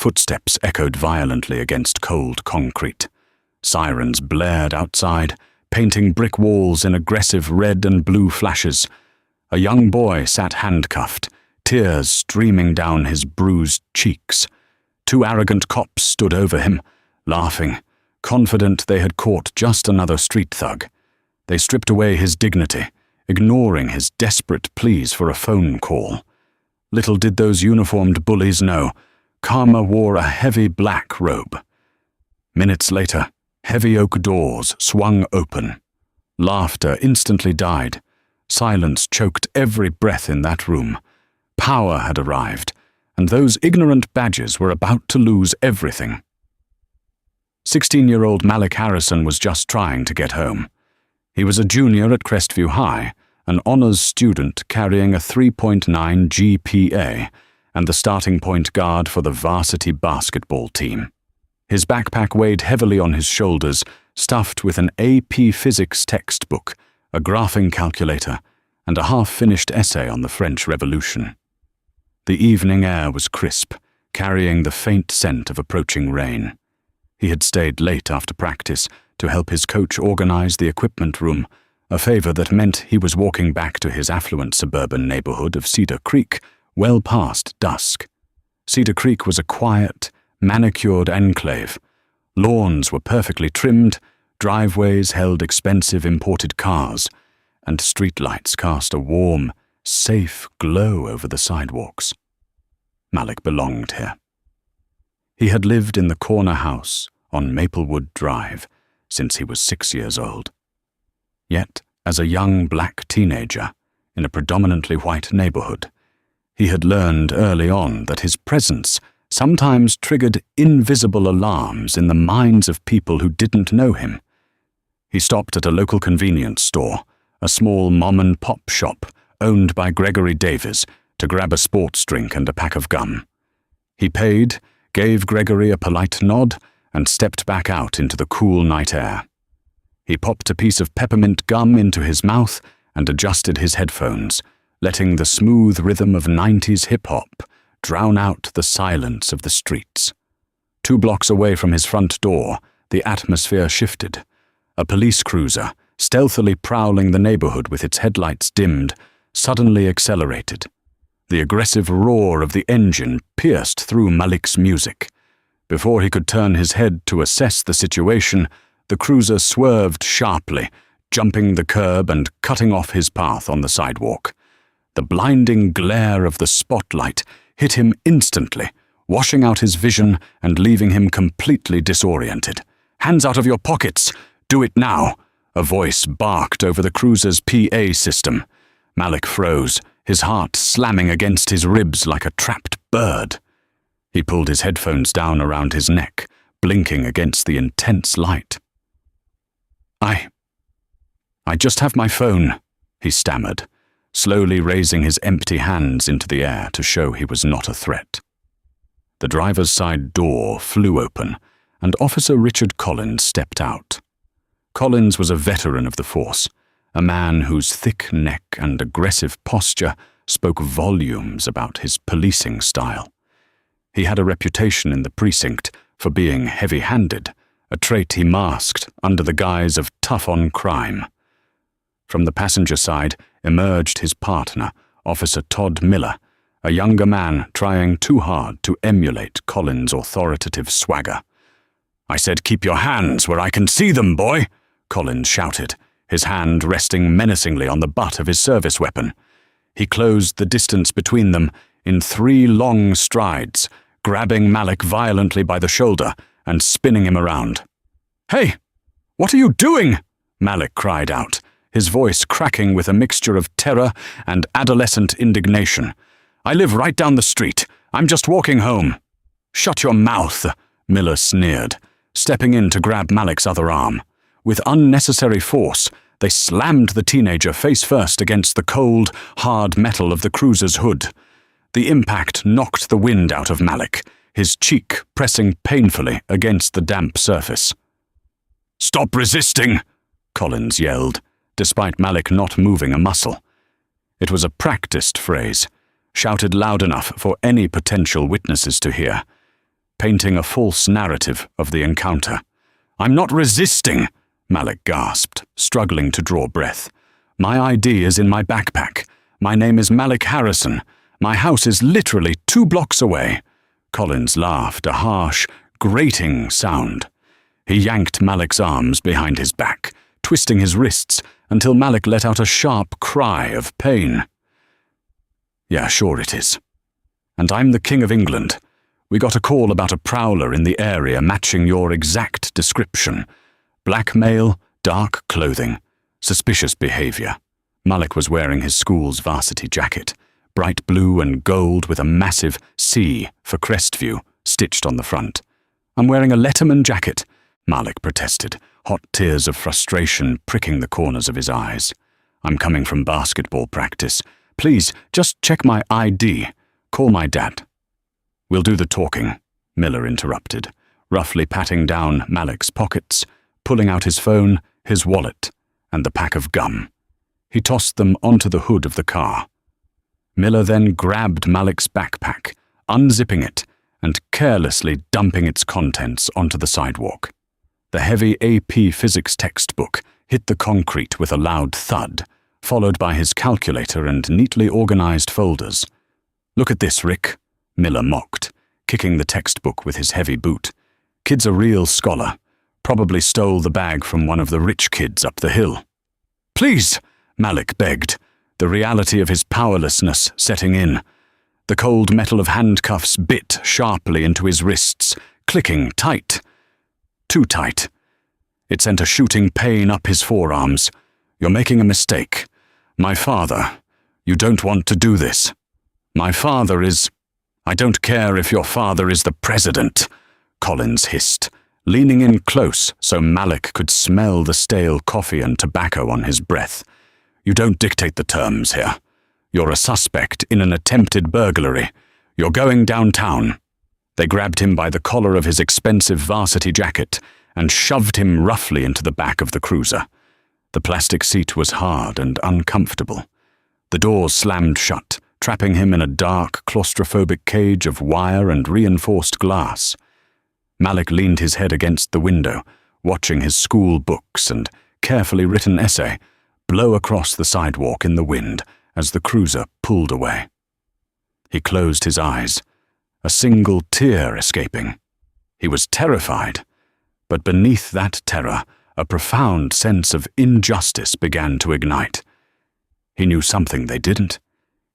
Footsteps echoed violently against cold concrete. Sirens blared outside, painting brick walls in aggressive red and blue flashes. A young boy sat handcuffed, tears streaming down his bruised cheeks. Two arrogant cops stood over him, laughing, confident they had caught just another street thug. They stripped away his dignity, ignoring his desperate pleas for a phone call. Little did those uniformed bullies know, Karma wore a heavy black robe. Minutes later, heavy oak doors swung open. Laughter instantly died. Silence choked every breath in that room. Power had arrived, and those ignorant badgers were about to lose everything. 16-year-old Malik Harrison was just trying to get home. He was a junior at Crestview High, an honors student carrying a 3.9 GPA, and the starting point guard for the varsity basketball team. His backpack weighed heavily on his shoulders, stuffed with an AP Physics textbook, a graphing calculator, and a half-finished essay on the French Revolution. The evening air was crisp, carrying the faint scent of approaching rain. He had stayed late after practice to help his coach organize the equipment room, a favor that meant he was walking back to his affluent suburban neighborhood of Cedar Creek well past dusk. Cedar Creek was a quiet, manicured enclave. Lawns were perfectly trimmed, driveways held expensive imported cars, and streetlights cast a warm, safe glow over the sidewalks. Malik belonged here. He had lived in the corner house on Maplewood Drive since he was 6 years old. Yet, as a young black teenager in a predominantly white neighborhood, he had learned early on that his presence sometimes triggered invisible alarms in the minds of people who didn't know him. He stopped at a local convenience store, a small mom-and-pop shop owned by Gregory Davies, to grab a sports drink and a pack of gum. He paid, gave Gregory a polite nod, and stepped back out into the cool night air. He popped a piece of peppermint gum into his mouth and adjusted his headphones, letting the smooth rhythm of 90s hip-hop drown out the silence of the streets. 2 blocks away from his front door, the atmosphere shifted. A police cruiser, stealthily prowling the neighborhood with its headlights dimmed, suddenly accelerated. The aggressive roar of the engine pierced through Malik's music. Before he could turn his head to assess the situation, the cruiser swerved sharply, jumping the curb and cutting off his path on the sidewalk. The blinding glare of the spotlight hit him instantly, washing out his vision and leaving him completely disoriented. "Hands out of your pockets! Do it now!" a voice barked over the cruiser's PA system. Malik froze, his heart slamming against his ribs like a trapped bird. He pulled his headphones down around his neck, blinking against the intense light. I just have my phone," he stammered, slowly raising his empty hands into the air to show he was not a threat. The driver's side door flew open, and Officer Richard Collins stepped out. Collins was a veteran of the force, a man whose thick neck and aggressive posture spoke volumes about his policing style. He had a reputation in the precinct for being heavy-handed, a trait he masked under the guise of tough on crime. From the passenger side emerged his partner, Officer Todd Miller, a younger man trying too hard to emulate Collins' authoritative swagger. "I said keep your hands where I can see them, boy," Collins shouted, his hand resting menacingly on the butt of his service weapon. He closed the distance between them in 3 long strides, grabbing Malik violently by the shoulder and spinning him around. "Hey, what are you doing?" Malik cried out, his voice cracking with a mixture of terror and adolescent indignation. "I live right down the street. I'm just walking home." "Shut your mouth," Miller sneered, stepping in to grab Malik's other arm. With unnecessary force, they slammed the teenager face first against the cold, hard metal of the cruiser's hood. The impact knocked the wind out of Malik, his cheek pressing painfully against the damp surface. "Stop resisting!" Collins yelled, despite Malik not moving a muscle. It was a practiced phrase, shouted loud enough for any potential witnesses to hear. painting a false narrative of the encounter. "I'm not resisting," Malik gasped, struggling to draw breath. "My ID is in my backpack. My name is Malik Harrison. My house is literally 2 blocks away." Collins laughed, a harsh, grating sound. He yanked Malik's arms behind his back, twisting his wrists until Malik let out a sharp cry of pain. "Yeah, sure it is. And I'm the King of England. We got a call about a prowler in the area matching your exact description. Black male, dark clothing, suspicious behavior." Malik was wearing his school's varsity jacket, bright blue and gold with a massive C for Crestview stitched on the front. "I'm wearing a Letterman jacket," Malik protested, hot tears of frustration pricking the corners of his eyes. "I'm coming from basketball practice. Please, just check my ID. Call my dad." "We'll do the talking," Miller interrupted, roughly patting down Malik's pockets, pulling out his phone, his wallet, and the pack of gum. He tossed them onto the hood of the car. Miller then grabbed Malik's backpack, unzipping it, and carelessly dumping its contents onto the sidewalk. The heavy AP physics textbook hit the concrete with a loud thud, followed by his calculator and neatly organized folders. "Look at this, Rick," Miller mocked, kicking the textbook with his heavy boot. "Kid's a real scholar. Probably stole the bag from one of the rich kids up the hill." "Please," Malik begged, the reality of his powerlessness setting in. The cold metal of handcuffs bit sharply into his wrists, clicking tight. Too tight. It sent a shooting pain up his forearms. "You're making a mistake. My father. You don't want to do this. My father is—" "I don't care if your father is the president," Collins hissed, leaning in close so Malik could smell the stale coffee and tobacco on his breath. "You don't dictate the terms here. You're a suspect in an attempted burglary. You're going downtown." They grabbed him by the collar of his expensive varsity jacket and shoved him roughly into the back of the cruiser. The plastic seat was hard and uncomfortable. The doors slammed shut, trapping him in a dark, claustrophobic cage of wire and reinforced glass. Malik leaned his head against the window, watching his school books and carefully written essay blow across the sidewalk in the wind as the cruiser pulled away. He closed his eyes, a single tear escaping. He was terrified, but beneath that terror, a profound sense of injustice began to ignite. He knew something they didn't.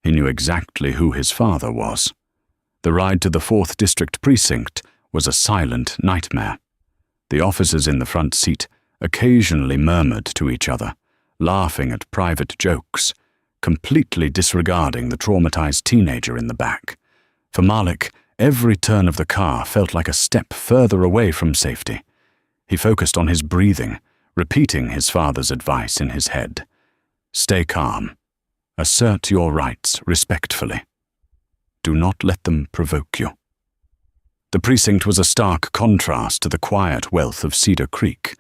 He knew exactly who his father was. The ride to the 4th District Precinct was a silent nightmare. The officers in the front seat occasionally murmured to each other, laughing at private jokes, completely disregarding the traumatized teenager in the back. For Malik, every turn of the car felt like a step further away from safety. He focused on his breathing, repeating his father's advice in his head. "Stay calm. Assert your rights respectfully. Do not let them provoke you." The precinct was a stark contrast to the quiet wealth of Cedar Creek.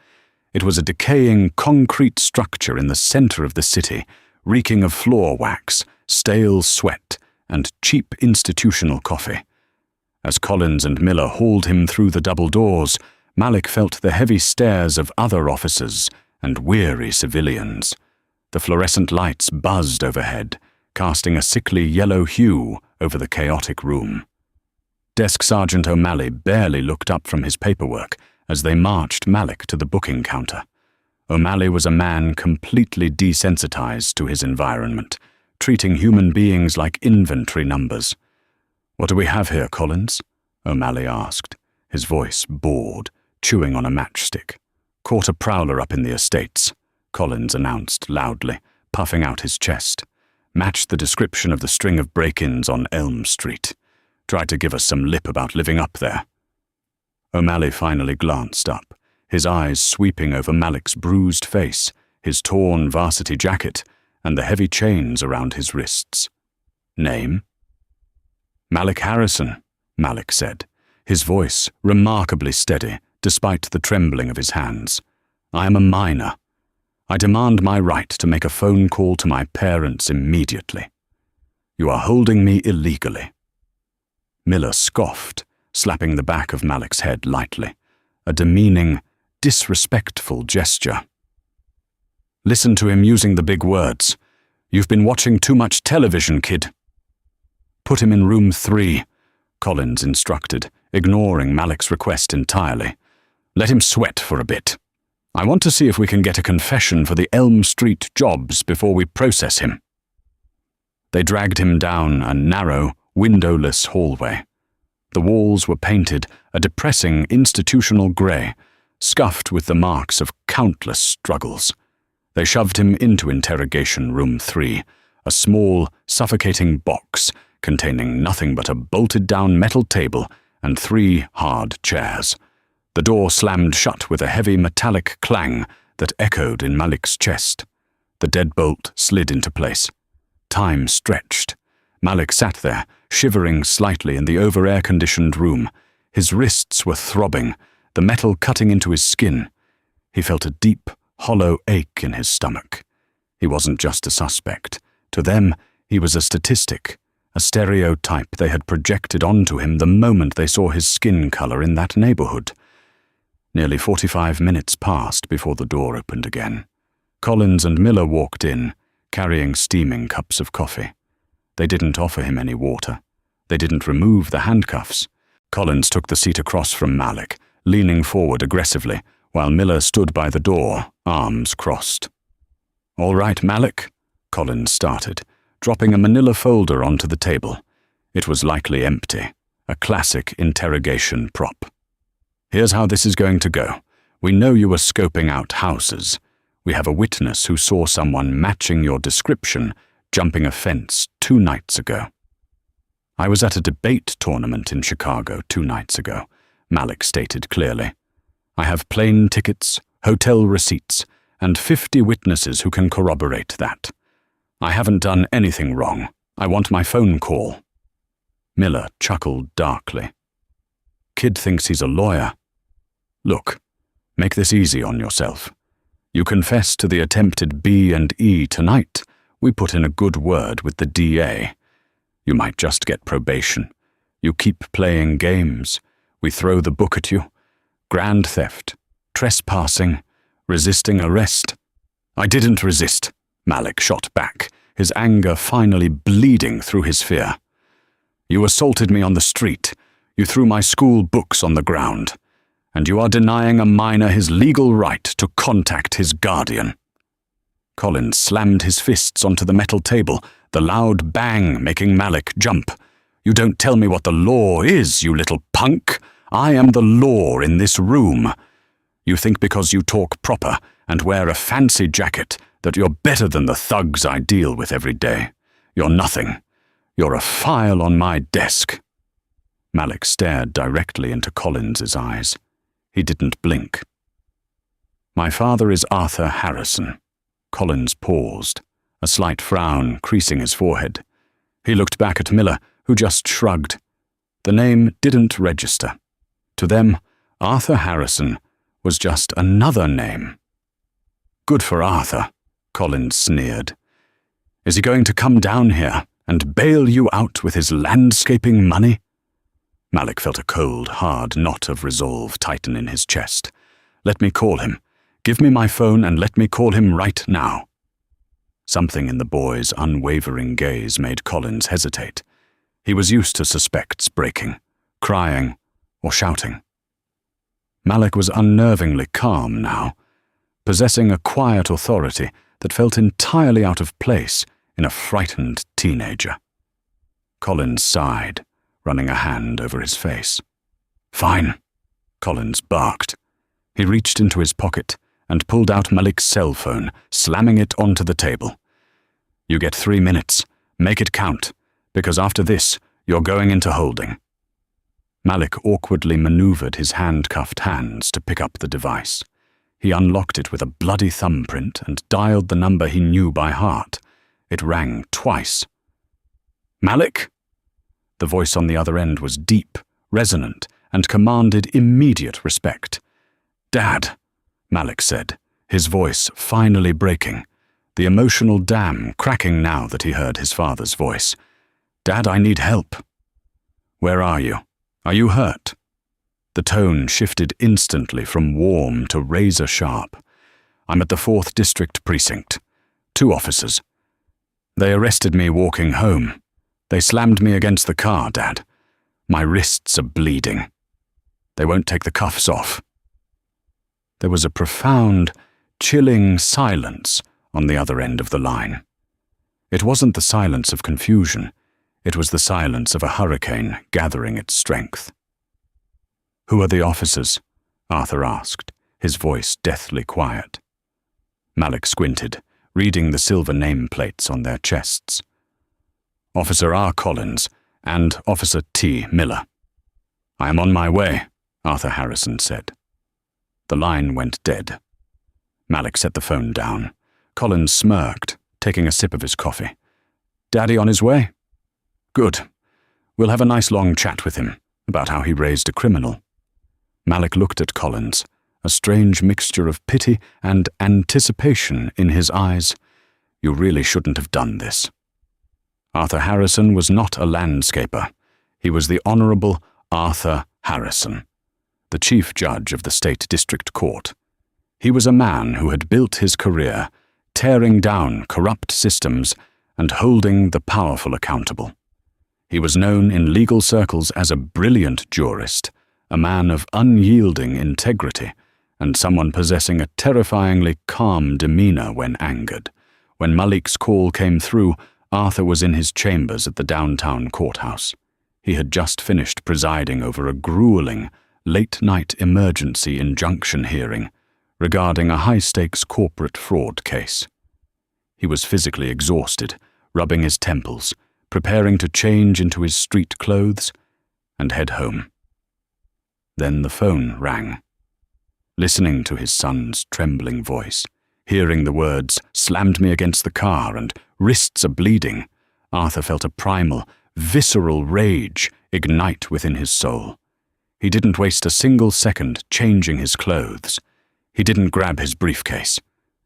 It was a decaying concrete structure in the center of the city, reeking of floor wax, stale sweat, and cheap institutional coffee. As Collins and Miller hauled him through the double doors, Malik felt the heavy stares of other officers and weary civilians. The fluorescent lights buzzed overhead, casting a sickly yellow hue over the chaotic room. Desk Sergeant O'Malley barely looked up from his paperwork as they marched Malik to the booking counter. O'Malley was a man completely desensitized to his environment, treating human beings like inventory numbers. "What do we have here, Collins?" O'Malley asked, his voice bored, chewing on a matchstick. "Caught a prowler up in the estates," Collins announced loudly, puffing out his chest. "Matched the description of the string of break-ins on Elm Street. Tried to give us some lip about living up there." O'Malley finally glanced up, his eyes sweeping over Malik's bruised face, his torn varsity jacket, and the heavy chains around his wrists. "Name?" "Malik Harrison," Malik said, his voice remarkably steady despite the trembling of his hands. "I am a minor. I demand my right to make a phone call to my parents immediately. You are holding me illegally." Miller scoffed, slapping the back of Malik's head lightly, a demeaning, disrespectful gesture. Listen to him using the big words. You've been watching too much television, kid. Put him in room 3, Collins instructed, ignoring Malik's request entirely. Let him sweat for a bit. I want to see if we can get a confession for the Elm Street jobs before we process him. They dragged him down a narrow, windowless hallway. The walls were painted a depressing institutional grey, scuffed with the marks of countless struggles. They shoved him into interrogation room 3, a small, suffocating box containing nothing but a bolted-down metal table and 3 hard chairs. The door slammed shut with a heavy metallic clang that echoed in Malik's chest. The deadbolt slid into place. Time stretched. Malik sat there, shivering slightly in the over-air-conditioned room. His wrists were throbbing, the metal cutting into his skin. He felt a deep, hollow ache in his stomach. He wasn't just a suspect. To them, he was a statistic, a stereotype they had projected onto him the moment they saw his skin color in that neighborhood. Nearly 45 minutes passed before the door opened again. Collins and Miller walked in, carrying steaming cups of coffee. They didn't offer him any water. They didn't remove the handcuffs. Collins took the seat across from Malik, leaning forward aggressively, while Miller stood by the door, arms crossed. "All right, Malik," Collins started, dropping a manila folder onto the table. It was likely empty, a classic interrogation prop. "Here's how this is going to go. We know you were scoping out houses. We have a witness who saw someone matching your description jumping a fence 2 nights ago." "I was at a debate tournament in Chicago 2 nights ago," Malik stated clearly. "I have plane tickets, hotel receipts, and 50 witnesses who can corroborate that. I haven't done anything wrong. I want my phone call." Miller chuckled darkly. "Kid thinks he's a lawyer. Look, make this easy on yourself. You confess to the attempted B and E tonight. We put in a good word with the DA. You might just get probation. You keep playing games. We throw the book at you. Grand theft, trespassing, resisting arrest." "I didn't resist," Malik shot back, his anger finally bleeding through his fear. "You assaulted me on the street. You threw my school books on the ground. And you are denying a minor his legal right to contact his guardian." Collins slammed his fists onto the metal table, the loud bang making Malik jump. "You don't tell me what the law is, you little punk. I am the law in this room. You think because you talk proper and wear a fancy jacket that you're better than the thugs I deal with every day. You're nothing. You're a file on my desk." Malik stared directly into Collins's eyes. He didn't blink. "My father is Arthur Harrison." Collins paused, a slight frown creasing his forehead. He looked back at Miller, who just shrugged. The name didn't register. To them, Arthur Harrison was just another name. "Good for Arthur," Collins sneered. "Is he going to come down here and bail you out with his landscaping money?" Malik felt a cold, hard knot of resolve tighten in his chest. "Let me call him. Give me my phone and let me call him right now." Something in the boy's unwavering gaze made Collins hesitate. He was used to suspects breaking, crying, or shouting. Malik was unnervingly calm now, possessing a quiet authority that felt entirely out of place in a frightened teenager. Collins sighed, running a hand over his face. "Fine," Collins barked. He reached into his pocket and pulled out Malik's cell phone, slamming it onto the table. "You get 3 minutes. Make it count, because after this, you're going into holding." Malik awkwardly maneuvered his handcuffed hands to pick up the device. He unlocked it with a bloody thumbprint and dialed the number he knew by heart. It rang twice. "Malik?" The voice on the other end was deep, resonant, and commanded immediate respect. "Dad," Malik said, his voice finally breaking, the emotional dam cracking now that he heard his father's voice. "Dad, I need help." "Where are you? "Are you hurt?" The tone shifted instantly from warm to razor-sharp. "I'm at the 4th District Precinct. 2 officers. They arrested me walking home. They slammed me against the car, Dad. My wrists are bleeding. They won't take the cuffs off." There was a profound, chilling silence on the other end of the line. It wasn't the silence of confusion. It was the silence of a hurricane gathering its strength. "Who are the officers?" Arthur asked, his voice deathly quiet. Malik squinted, reading the silver nameplates on their chests. "Officer R. Collins and Officer T. Miller." "I am on my way," Arthur Harrison said. The line went dead. Malik set the phone down. Collins smirked, taking a sip of his coffee. "Daddy on his way?" "Good. We'll have a nice long chat with him about how he raised a criminal." Malik looked at Collins, a strange mixture of pity and anticipation in his eyes. "You really shouldn't have done this." Arthur Harrison was not a landscaper. He was the Honorable Arthur Harrison, the Chief Judge of the State District Court. He was a man who had built his career, tearing down corrupt systems and holding the powerful accountable. He was known in legal circles as a brilliant jurist, a man of unyielding integrity, and someone possessing a terrifyingly calm demeanor when angered. When Malik's call came through, Arthur was in his chambers at the downtown courthouse. He had just finished presiding over a grueling, late-night emergency injunction hearing regarding a high-stakes corporate fraud case. He was physically exhausted, rubbing his temples, preparing to change into his street clothes and head home. Then the phone rang. Listening to his son's trembling voice, hearing the words, "slammed me against the car" and "wrists are bleeding," Arthur felt a primal, visceral rage ignite within his soul. He didn't waste a single second changing his clothes. He didn't grab his briefcase.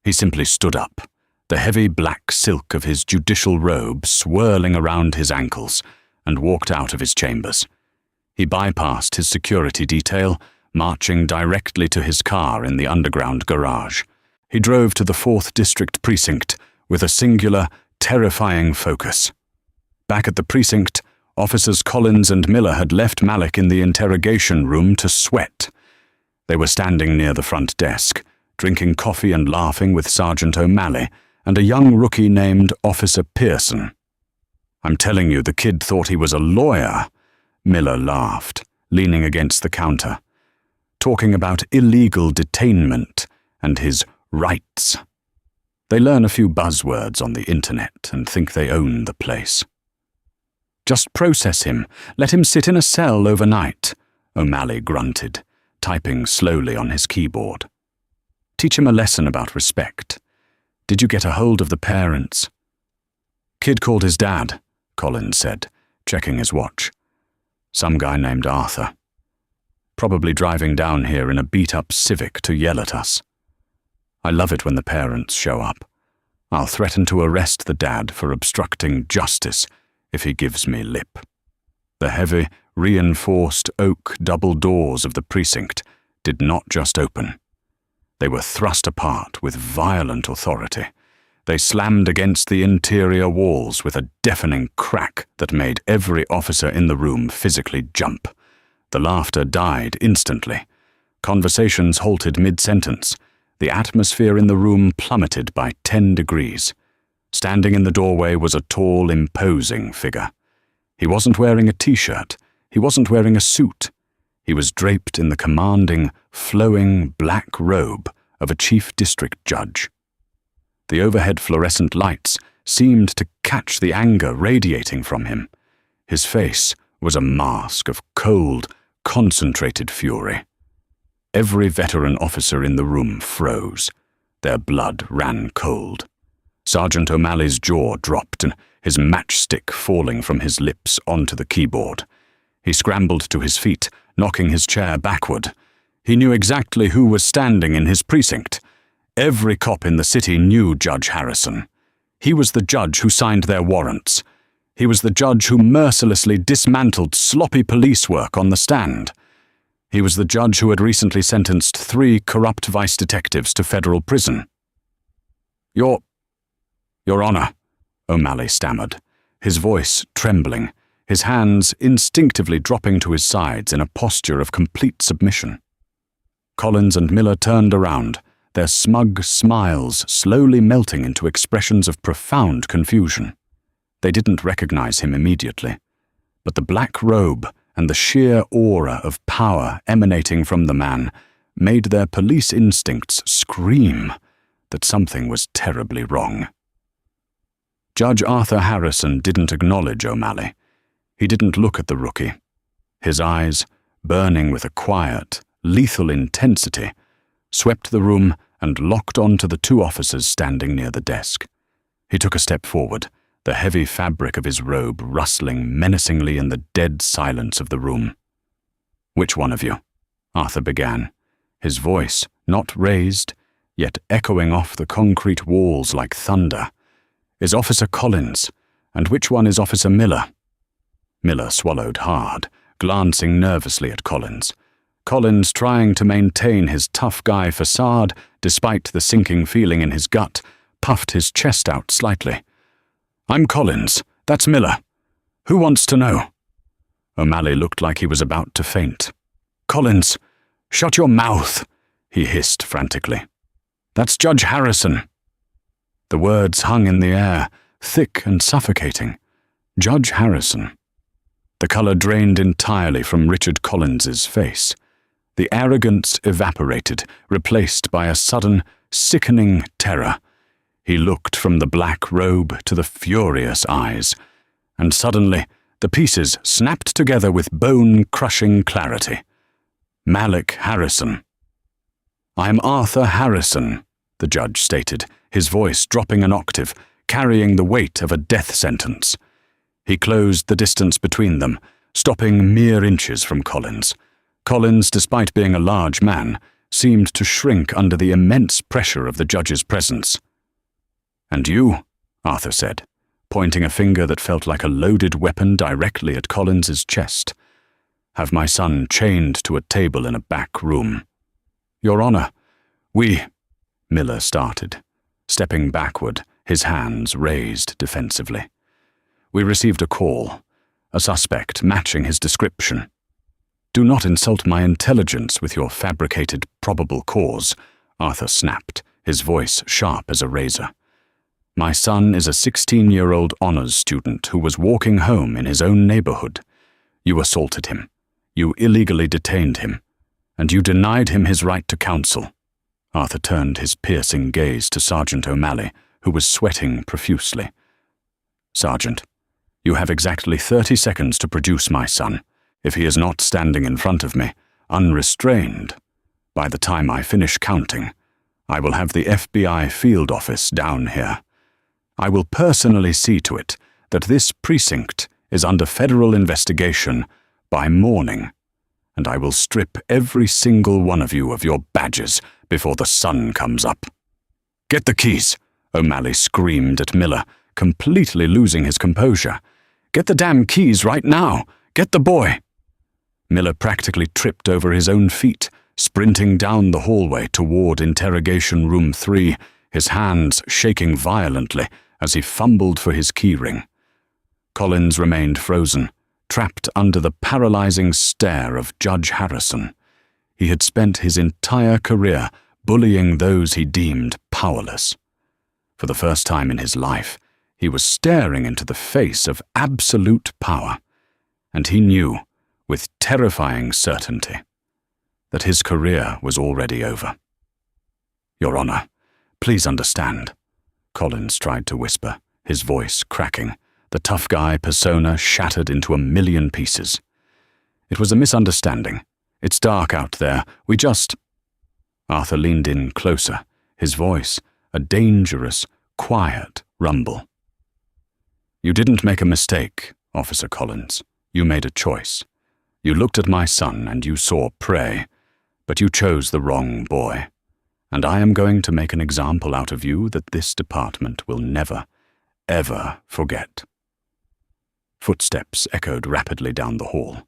He simply stood up, the heavy black silk of his judicial robe swirling around his ankles, and walked out of his chambers. He bypassed his security detail, marching directly to his car in the underground garage. He drove to the 4th District Precinct with a singular, terrifying focus. Back at the precinct, Officers Collins and Miller had left Malik in the interrogation room to sweat. They were standing near the front desk, drinking coffee and laughing with Sergeant O'Malley and a young rookie named Officer Pearson. "I'm telling you, the kid thought he was a lawyer," Miller laughed, leaning against the counter, talking about illegal detainment and his rights. They learn a few buzzwords on the internet and think they own the place. "Just process him. Let him sit in a cell overnight," O'Malley grunted, typing slowly on his keyboard. "Teach him a lesson about respect. Did you get a hold of the parents?" "Kid called his dad," Collins said, checking his watch. "Some guy named Arthur. Probably driving down here in a beat-up Civic to yell at us. I love it when the parents show up. I'll threaten to arrest the dad for obstructing justice if he gives me lip." The heavy, reinforced oak double doors of the precinct did not just open. They were thrust apart with violent authority. They slammed against the interior walls with a deafening crack that made every officer in the room physically jump. The laughter died instantly. Conversations halted mid-sentence. The atmosphere in the room plummeted by 10 degrees. Standing in the doorway was a tall, imposing figure. He wasn't wearing a t-shirt. He wasn't wearing a suit. He was draped in the commanding, flowing black robe of a chief district judge. The overhead fluorescent lights seemed to catch the anger radiating from him. His face was a mask of cold, concentrated fury. Every veteran officer in the room froze. Their blood ran cold. Sergeant O'Malley's jaw dropped, and his matchstick falling from his lips onto the keyboard. He scrambled to his feet, knocking his chair backward. He knew exactly who was standing in his precinct. Every cop in the city knew Judge Harrison. He was the judge who signed their warrants. He was the judge who mercilessly dismantled sloppy police work on the stand. He was the judge who had recently sentenced 3 corrupt vice detectives to federal prison. Your Honor, O'Malley stammered, his voice trembling, his hands instinctively dropping to his sides in a posture of complete submission. Collins and Miller turned around, their smug smiles slowly melting into expressions of profound confusion. They didn't recognize him immediately, but the black robe and the sheer aura of power emanating from the man made their police instincts scream that something was terribly wrong. Judge Arthur Harrison didn't acknowledge O'Malley. He didn't look at the rookie. His eyes, burning with a quiet, lethal intensity, swept the room and locked onto the 2 officers standing near the desk. He took a step forward, the heavy fabric of his robe rustling menacingly in the dead silence of the room. "Which one of you?" Arthur began, his voice not raised, yet echoing off the concrete walls like thunder. "Is Officer Collins, and which one is Officer Miller?" Miller swallowed hard, glancing nervously at Collins. Collins, trying to maintain his tough guy facade despite the sinking feeling in his gut, puffed his chest out slightly. "I'm Collins. That's Miller. Who wants to know?" O'Malley looked like he was about to faint. "Collins, shut your mouth," he hissed frantically. "That's Judge Harrison." The words hung in the air, thick and suffocating. Judge Harrison. The color drained entirely from Richard Collins's face. The arrogance evaporated, replaced by a sudden, sickening terror. He looked from the black robe to the furious eyes, and suddenly the pieces snapped together with bone-crushing clarity. Malik Harrison. "I'm Arthur Harrison," the judge stated, his voice dropping an octave, carrying the weight of a death sentence. He closed the distance between them, stopping mere inches from Collins. Collins, despite being a large man, seemed to shrink under the immense pressure of the judge's presence. "And you," Arthur said, pointing a finger that felt like a loaded weapon directly at Collins's chest, "have my son chained to a table in a back room." "Your Honor, we—" Miller started, stepping backward, his hands raised defensively. "We received a call, a suspect matching his description." "Do not insult my intelligence with your fabricated probable cause," Arthur snapped, his voice sharp as a razor. "My son is a 16-year-old honors student who was walking home in his own neighborhood. You assaulted him. You illegally detained him. And you denied him his right to counsel." Arthur turned his piercing gaze to Sergeant O'Malley, who was sweating profusely. "Sergeant, you have exactly 30 seconds to produce my son. If he is not standing in front of me, unrestrained, by the time I finish counting, I will have the FBI field office down here. I will personally see to it that this precinct is under federal investigation by morning, and I will strip every single one of you of your badges before the sun comes up." "Get the keys," O'Malley screamed at Miller, completely losing his composure. "Get the damn keys right now. Get the boy." Miller practically tripped over his own feet, sprinting down the hallway toward interrogation room 3, his hands shaking violently as he fumbled for his keyring. Collins remained frozen, trapped under the paralyzing stare of Judge Harrison. He had spent his entire career bullying those he deemed powerless. For the first time in his life, he was staring into the face of absolute power, and he knew, with terrifying certainty, that his career was already over. "Your Honor, please understand," Collins tried to whisper, his voice cracking, the tough guy persona shattered into a million pieces. "It was a misunderstanding. It's dark out there. We just—" Arthur leaned in closer, his voice a dangerous, quiet rumble. "You didn't make a mistake, Officer Collins. You made a choice. You looked at my son and you saw prey, but you chose the wrong boy. And I am going to make an example out of you that this department will never, ever forget." Footsteps echoed rapidly down the hall.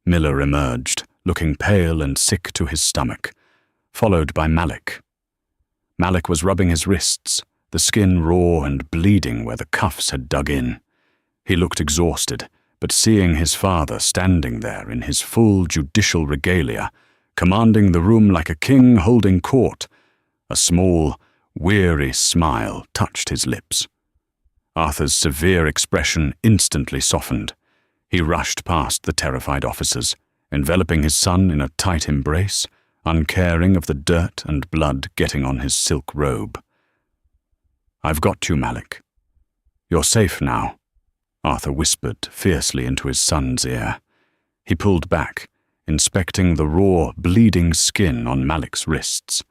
Miller emerged, looking pale and sick to his stomach, followed by Malik. Malik was rubbing his wrists, the skin raw and bleeding where the cuffs had dug in. He looked exhausted, but seeing his father standing there in his full judicial regalia, commanding the room like a king holding court, a small, weary smile touched his lips. Arthur's severe expression instantly softened. He rushed past the terrified officers, enveloping his son in a tight embrace, uncaring of the dirt and blood getting on his silk robe. "I've got you, Malik. You're safe now," Arthur whispered fiercely into his son's ear. He pulled back, inspecting the raw, bleeding skin on Malik's wrists.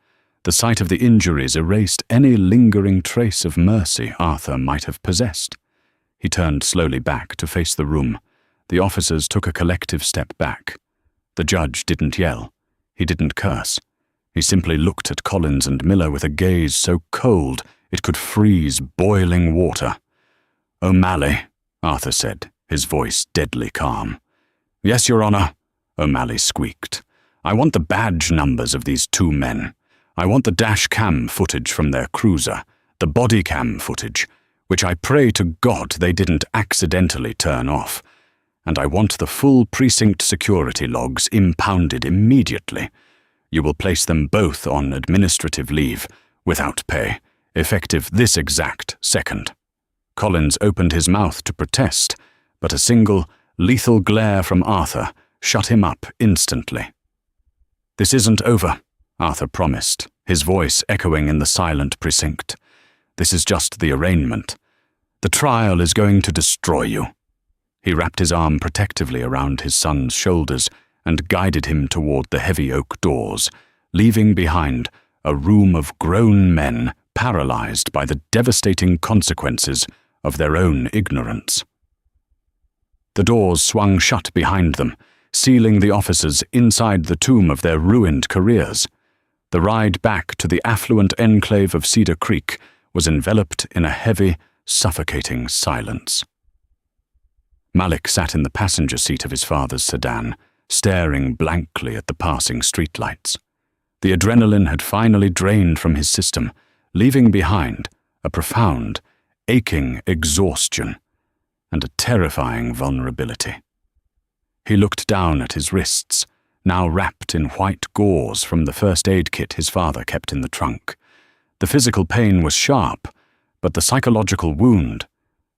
The sight of the injuries erased any lingering trace of mercy Arthur might have possessed. He turned slowly back to face the room. The officers took a collective step back. The judge didn't yell. He didn't curse. He simply looked at Collins and Miller with a gaze so cold it could freeze boiling water. "O'Malley," Arthur said, his voice deadly calm. "Yes, Your Honor," O'Malley squeaked. "I want the badge numbers of these two men. I want the dash cam footage from their cruiser, the body cam footage, which I pray to God they didn't accidentally turn off. And I want the full precinct security logs impounded immediately. You will place them both on administrative leave, without pay, effective this exact second." Collins opened his mouth to protest, but a single, lethal glare from Arthur shut him up instantly. "This isn't over," Arthur promised, his voice echoing in the silent precinct. "This is just the arraignment. The trial is going to destroy you." He wrapped his arm protectively around his son's shoulders and guided him toward the heavy oak doors, leaving behind a room of grown men paralyzed by the devastating consequences of their own ignorance. The doors swung shut behind them, sealing the officers inside the tomb of their ruined careers. The ride back to the affluent enclave of Cedar Creek was enveloped in a heavy, suffocating silence. Malik sat in the passenger seat of his father's sedan, staring blankly at the passing streetlights. The adrenaline had finally drained from his system, leaving behind a profound, aching exhaustion and a terrifying vulnerability. He looked down at his wrists, now wrapped in white gauze from the first aid kit his father kept in the trunk. The physical pain was sharp, but the psychological wound,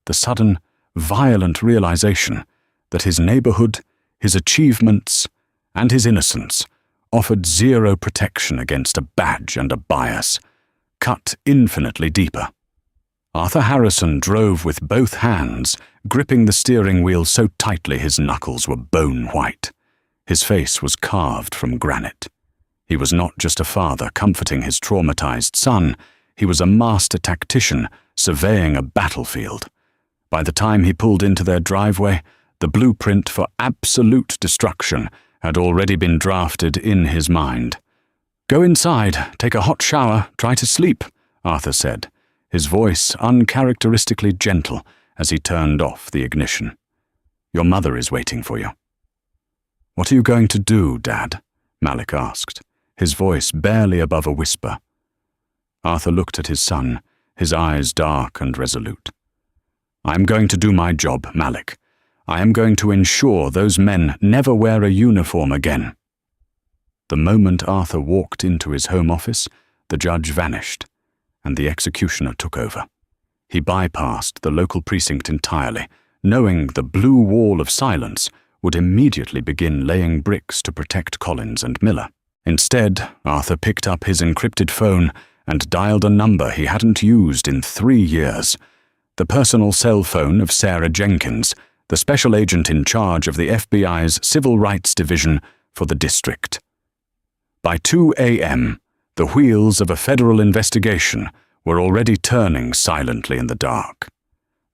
the sudden, violent realization that his neighborhood, his achievements, and his innocence offered zero protection against a badge and a bias, cut infinitely deeper. Arthur Harrison drove with both hands, gripping the steering wheel so tightly his knuckles were bone white. His face was carved from granite. He was not just a father comforting his traumatized son, he was a master tactician surveying a battlefield. By the time he pulled into their driveway, the blueprint for absolute destruction had already been drafted in his mind. "Go inside, take a hot shower, try to sleep," Arthur said, his voice uncharacteristically gentle as he turned off the ignition. "Your mother is waiting for you." "What are you going to do, Dad?" Malik asked, his voice barely above a whisper. Arthur looked at his son, his eyes dark and resolute. "I am going to do my job, Malik. I am going to ensure those men never wear a uniform again." The moment Arthur walked into his home office, the judge vanished, and the executioner took over. He bypassed the local precinct entirely, knowing the blue wall of silence would immediately begin laying bricks to protect Collins and Miller. Instead, Arthur picked up his encrypted phone and dialed a number he hadn't used in 3 years. The personal cell phone of Sarah Jenkins, the special agent in charge of the FBI's Civil Rights Division for the district. By 2 a.m., the wheels of a federal investigation were already turning silently in the dark.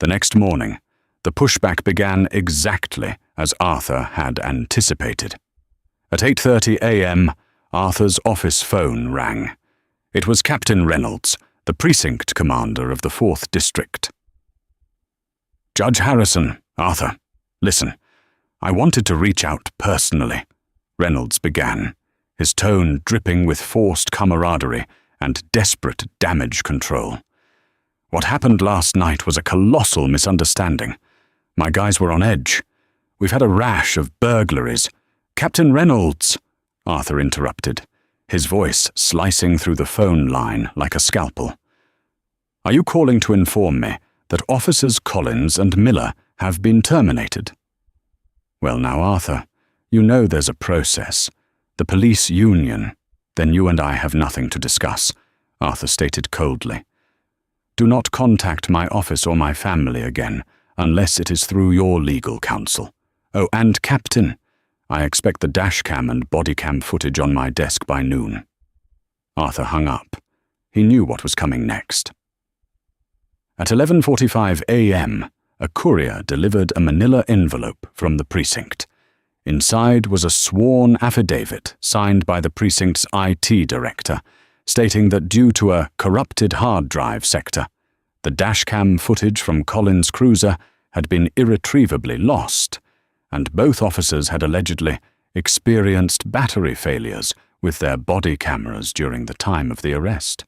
The next morning, the pushback began exactly as Arthur had anticipated. At 8:30 a.m., Arthur's office phone rang. It was Captain Reynolds, the precinct commander of the 4th District. "Judge Harrison, Arthur," Listen, I wanted to reach out personally, Reynolds began, his tone dripping with forced camaraderie and desperate damage control. What happened last night was a colossal misunderstanding. My guys were on edge. We've had a rash of burglaries. Captain Reynolds, Arthur interrupted, his voice slicing through the phone line like a scalpel. Are you calling to inform me that Officers Collins and Miller have been terminated? Well now, Arthur, you know there's a process. The police union. Then you and I have nothing to discuss, Arthur stated coldly. Do not contact my office or my family again, unless it is through your legal counsel. Oh, and Captain, I expect the dashcam and bodycam footage on my desk by noon. Arthur hung up. He knew what was coming next. At 11:45 a.m., a courier delivered a manila envelope from the precinct. Inside was a sworn affidavit signed by the precinct's IT director, stating that due to a corrupted hard drive sector, the dashcam footage from Collins' cruiser had been irretrievably lost, and both officers had allegedly experienced battery failures with their body cameras during the time of the arrest.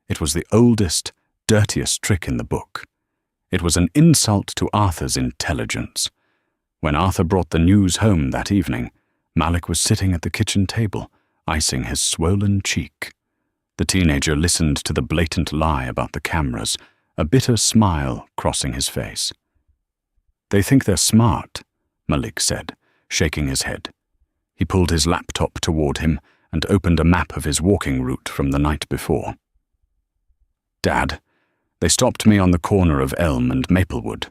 It was the oldest, dirtiest trick in the book. It was an insult to Arthur's intelligence. When Arthur brought the news home that evening, Malik was sitting at the kitchen table, icing his swollen cheek. The teenager listened to the blatant lie about the cameras, a bitter smile crossing his face. They think they're smart, Malik said, shaking his head. He pulled his laptop toward him and opened a map of his walking route from the night before. Dad, they stopped me on the corner of Elm and Maplewood,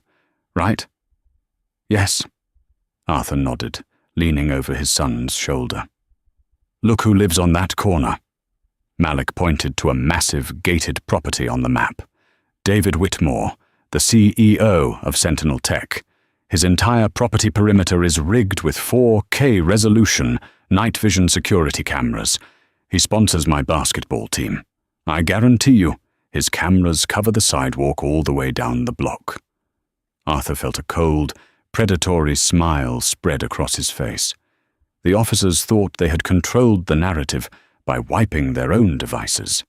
right? Yes, Arthur nodded, leaning over his son's shoulder. Look who lives on that corner. Malik pointed to a massive gated property on the map. David Whitmore, the CEO of Sentinel Tech. His entire property perimeter is rigged with 4K resolution night vision security cameras. He sponsors my basketball team. I guarantee you, his cameras cover the sidewalk all the way down the block. Arthur felt a cold, predatory smile spread across his face. The officers thought they had controlled the narrative by wiping their own devices.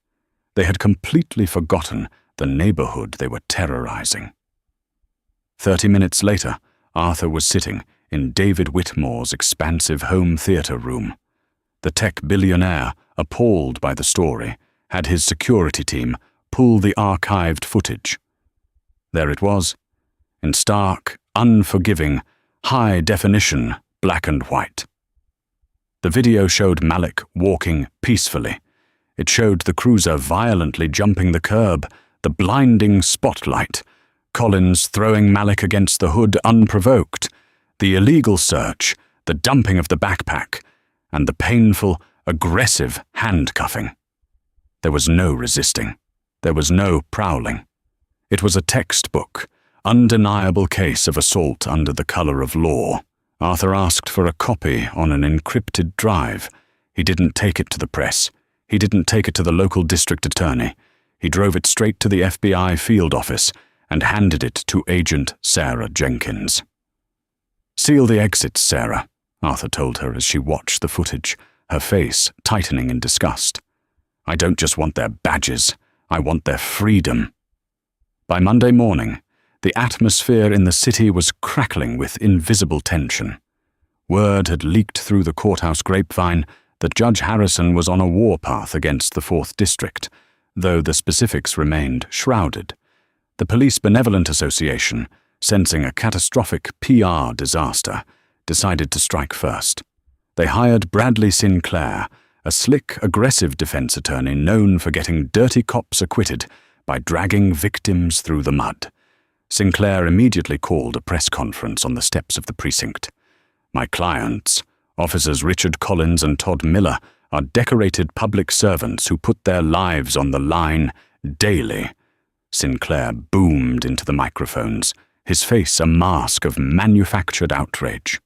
They had completely forgotten the neighborhood they were terrorizing. 30 minutes later, Arthur was sitting in David Whitmore's expansive home theater room. The tech billionaire, appalled by the story, had his security team pull the archived footage. There it was, in stark, unforgiving, high-definition black and white. The video showed Malik walking peacefully. It showed the cruiser violently jumping the curb, the blinding spotlight, Collins throwing Malik against the hood unprovoked, the illegal search, the dumping of the backpack, and the painful, aggressive handcuffing. There was no resisting. There was no prowling. It was a textbook, undeniable case of assault under the color of law. Arthur asked for a copy on an encrypted drive. He didn't take it to the press. He didn't take it to the local district attorney. He drove it straight to the FBI field office and handed it to Agent Sarah Jenkins. Seal the exits, Sarah, Arthur told her as she watched the footage, her face tightening in disgust. I don't just want their badges. I want their freedom. By Monday morning, the atmosphere in the city was crackling with invisible tension. Word had leaked through the courthouse grapevine that Judge Harrison was on a warpath against the 4th District, though the specifics remained shrouded. The Police Benevolent Association, sensing a catastrophic PR disaster, decided to strike first. They hired Bradley Sinclair, a slick, aggressive defense attorney known for getting dirty cops acquitted by dragging victims through the mud. Sinclair immediately called a press conference on the steps of the precinct. My clients, Officers Richard Collins and Todd Miller, are decorated public servants who put their lives on the line daily. Sinclair boomed into the microphones, his face a mask of manufactured outrage.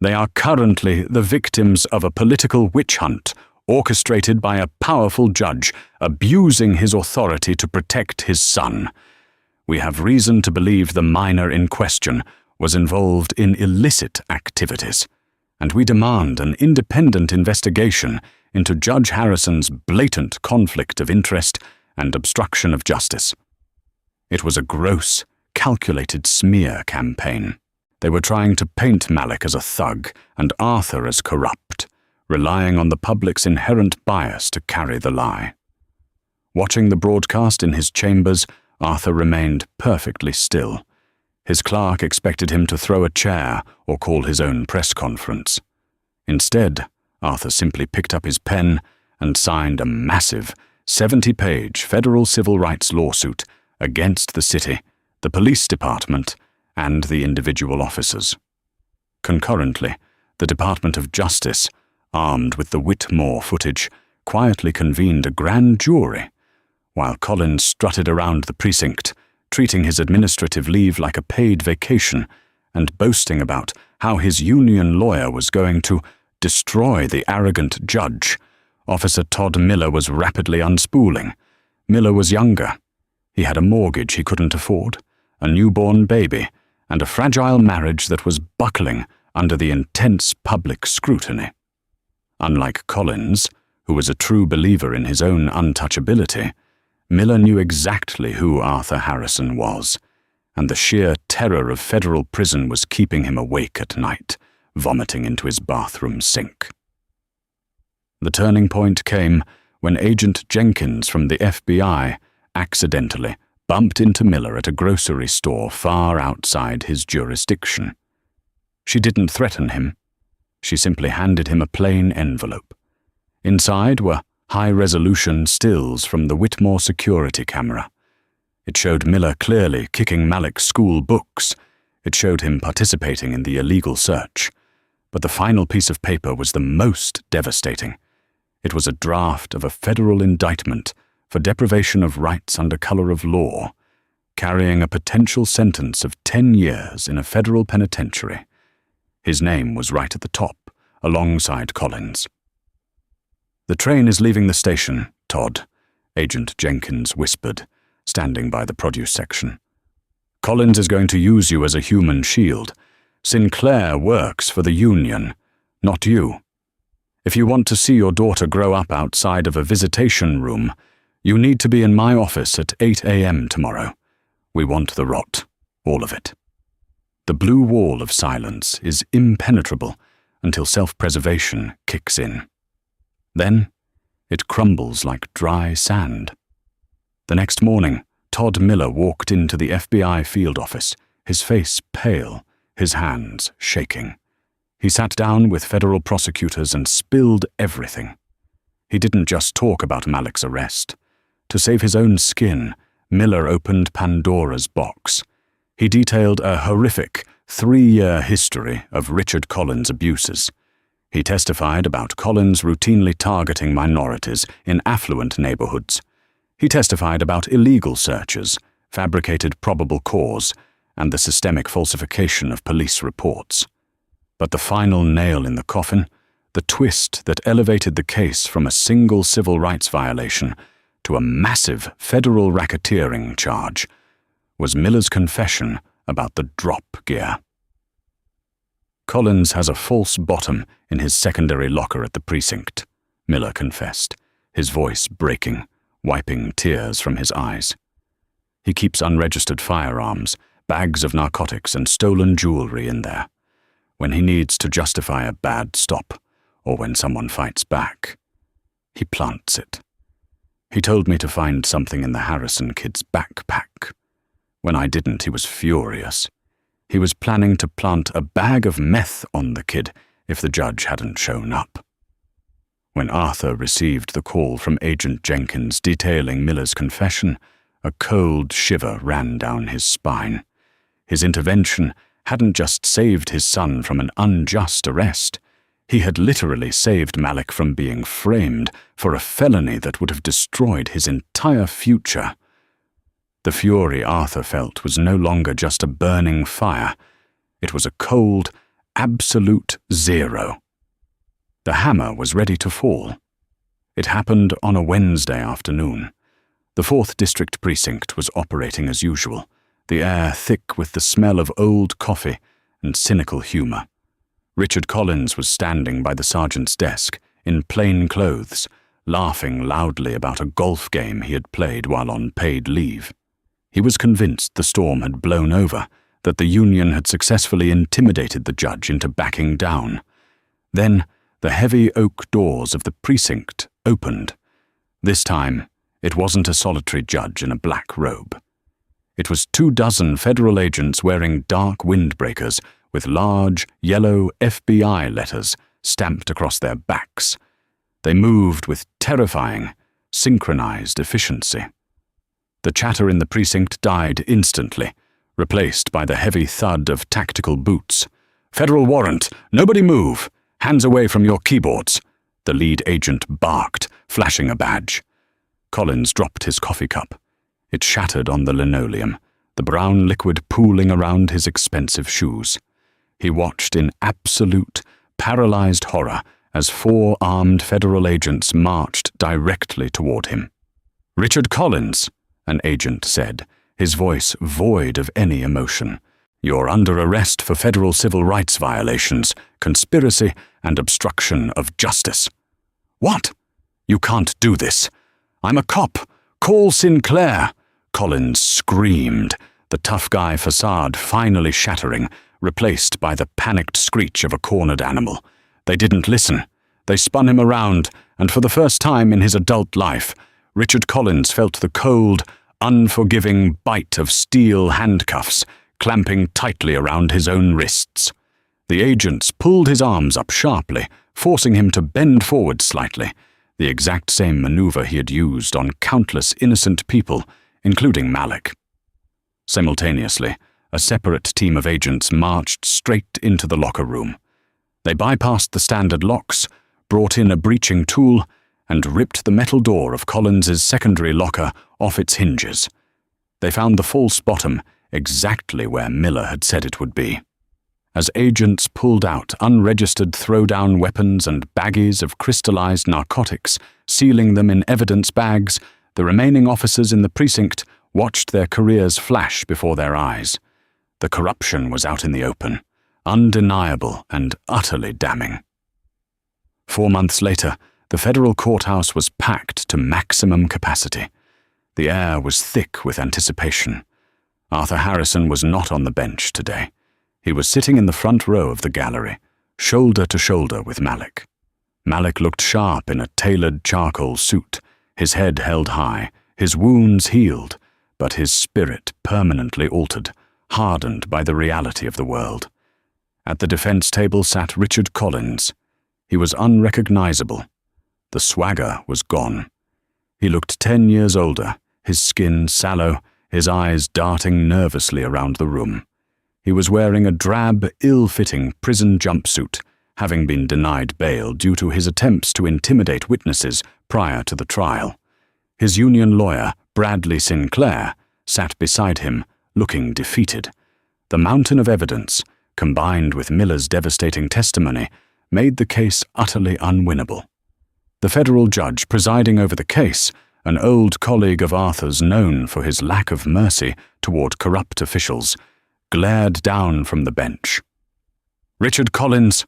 They are currently the victims of a political witch hunt orchestrated by a powerful judge abusing his authority to protect his son. We have reason to believe the minor in question was involved in illicit activities, and we demand an independent investigation into Judge Harrison's blatant conflict of interest and obstruction of justice. It was a gross, calculated smear campaign. They were trying to paint Malik as a thug and Arthur as corrupt, relying on the public's inherent bias to carry the lie. Watching the broadcast in his chambers, Arthur remained perfectly still. His clerk expected him to throw a chair or call his own press conference. Instead, Arthur simply picked up his pen and signed a massive 70-page federal civil rights lawsuit against the city, the police department, and the individual officers. Concurrently, the Department of Justice, armed with the Whitmore footage, quietly convened a grand jury, while Collins strutted around the precinct, treating his administrative leave like a paid vacation and boasting about how his union lawyer was going to destroy the arrogant judge. Officer Todd Miller was rapidly unspooling. Miller was younger. He had a mortgage he couldn't afford, a newborn baby, and a fragile marriage that was buckling under the intense public scrutiny. Unlike Collins, who was a true believer in his own untouchability, Miller knew exactly who Arthur Harrison was, and the sheer terror of federal prison was keeping him awake at night, vomiting into his bathroom sink. The turning point came when Agent Jenkins from the FBI accidentally bumped into Miller at a grocery store far outside his jurisdiction. She didn't threaten him. She simply handed him a plain envelope. Inside were high-resolution stills from the Whitmore security camera. It showed Miller clearly kicking Malik's school books. It showed him participating in the illegal search. But the final piece of paper was the most devastating. It was a draft of a federal indictment for deprivation of rights under color of law, carrying a potential sentence of 10 years in a federal penitentiary. His name was right at the top, alongside Collins. "The train is leaving the station, Todd," Agent Jenkins whispered, standing by the produce section. "Collins is going to use you as a human shield. Sinclair works for the union, not you. If you want to see your daughter grow up outside of a visitation room, you need to be in my office at 8 a.m. tomorrow. We want the rot, all of it." The blue wall of silence is impenetrable until self-preservation kicks in. Then, it crumbles like dry sand. The next morning, Todd Miller walked into the FBI field office, his face pale, his hands shaking. He sat down with federal prosecutors and spilled everything. He didn't just talk about Malik's arrest. To save his own skin, Miller opened Pandora's box. He detailed a horrific 3-year history of Richard Collins' abuses. He testified about Collins routinely targeting minorities in affluent neighborhoods. He testified about illegal searches, fabricated probable cause, and the systemic falsification of police reports. But the final nail in the coffin, the twist that elevated the case from a single civil rights violation to a massive federal racketeering charge, was Miller's confession about the drop gear. "Collins has a false bottom in his secondary locker at the precinct," Miller confessed, his voice breaking, wiping tears from his eyes. "He keeps unregistered firearms, bags of narcotics, and stolen jewelry in there. When he needs to justify a bad stop, or when someone fights back, he plants it. He told me to find something in the Harrison kid's backpack. When I didn't, he was furious. He was planning to plant a bag of meth on the kid if the judge hadn't shown up." When Arthur received the call from Agent Jenkins detailing Miller's confession, a cold shiver ran down his spine. His intervention hadn't just saved his son from an unjust arrest. He had literally saved Malik from being framed for a felony that would have destroyed his entire future. The fury Arthur felt was no longer just a burning fire. It was a cold, absolute zero. The hammer was ready to fall. It happened on a Wednesday afternoon. The 4th District Precinct was operating as usual, the air thick with the smell of old coffee and cynical humor. Richard Collins was standing by the sergeant's desk, in plain clothes, laughing loudly about a golf game he had played while on paid leave. He was convinced the storm had blown over, that the union had successfully intimidated the judge into backing down. Then, the heavy oak doors of the precinct opened. This time, it wasn't a solitary judge in a black robe. It was 24 federal agents wearing dark windbreakers with large, yellow FBI letters stamped across their backs. They moved with terrifying, synchronized efficiency. The chatter in the precinct died instantly, replaced by the heavy thud of tactical boots. "Federal warrant! Nobody move! Hands away from your keyboards!" The lead agent barked, flashing a badge. Collins dropped his coffee cup. It shattered on the linoleum, the brown liquid pooling around his expensive shoes. He watched in absolute, paralyzed horror as 4 armed federal agents marched directly toward him. "Richard Collins," an agent said, his voice void of any emotion. "You're under arrest for federal civil rights violations, conspiracy, and obstruction of justice." "What? You can't do this. I'm a cop. Call Sinclair!" Collins screamed, the tough guy facade finally shattering, replaced by the panicked screech of a cornered animal. They didn't listen. They spun him around, and for the first time in his adult life, Richard Collins felt the cold, unforgiving bite of steel handcuffs clamping tightly around his own wrists. The agents pulled his arms up sharply, forcing him to bend forward slightly, the exact same maneuver he had used on countless innocent people, including Malik. Simultaneously, a separate team of agents marched straight into the locker room. They bypassed the standard locks, brought in a breaching tool, and ripped the metal door of Collins's secondary locker off its hinges. They found the false bottom exactly where Miller had said it would be. As agents pulled out unregistered throwdown weapons and baggies of crystallized narcotics, sealing them in evidence bags, the remaining officers in the precinct watched their careers flash before their eyes. The corruption was out in the open, undeniable and utterly damning. 4 months later, the federal courthouse was packed to maximum capacity. The air was thick with anticipation. Arthur Harrison was not on the bench today. He was sitting in the front row of the gallery, shoulder to shoulder with Malik. Malik looked sharp in a tailored charcoal suit, his head held high, his wounds healed, but his spirit permanently altered, hardened by the reality of the world. At the defense table sat Richard Collins. He was unrecognizable. The swagger was gone. He looked 10 years older, his skin sallow, his eyes darting nervously around the room. He was wearing a drab, ill-fitting prison jumpsuit, having been denied bail due to his attempts to intimidate witnesses prior to the trial. His union lawyer, Bradley Sinclair, sat beside him, looking defeated. The mountain of evidence, combined with Miller's devastating testimony, made the case utterly unwinnable. The federal judge presiding over the case, an old colleague of Arthur's known for his lack of mercy toward corrupt officials, glared down from the bench. "Richard Collins,"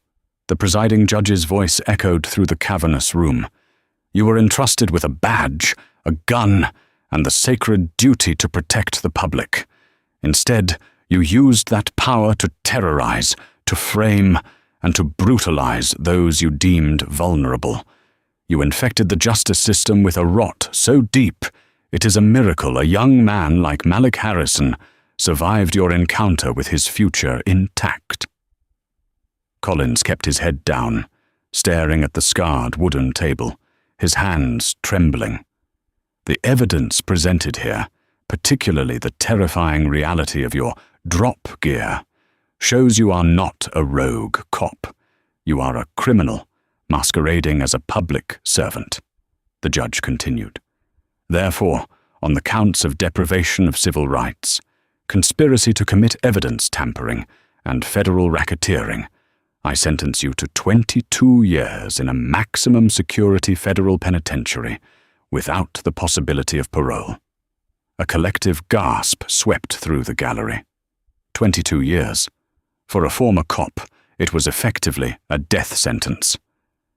the presiding judge's voice echoed through the cavernous room, "you were entrusted with a badge, a gun, and the sacred duty to protect the public. Instead, you used that power to terrorize, to frame, and to brutalize those you deemed vulnerable. You infected the justice system with a rot so deep, it is a miracle a young man like Malik Harrison survived your encounter with his future intact." Collins kept his head down, staring at the scarred wooden table, his hands trembling. The evidence presented here, particularly the terrifying reality of your drop gear, shows you are not a rogue cop. You are a criminal masquerading as a public servant, the judge continued. Therefore, on the counts of deprivation of civil rights, conspiracy to commit evidence tampering, and federal racketeering, I sentence you to 22 years in a maximum security federal penitentiary without the possibility of parole. A collective gasp swept through the gallery. 22 years. For a former cop, it was effectively a death sentence.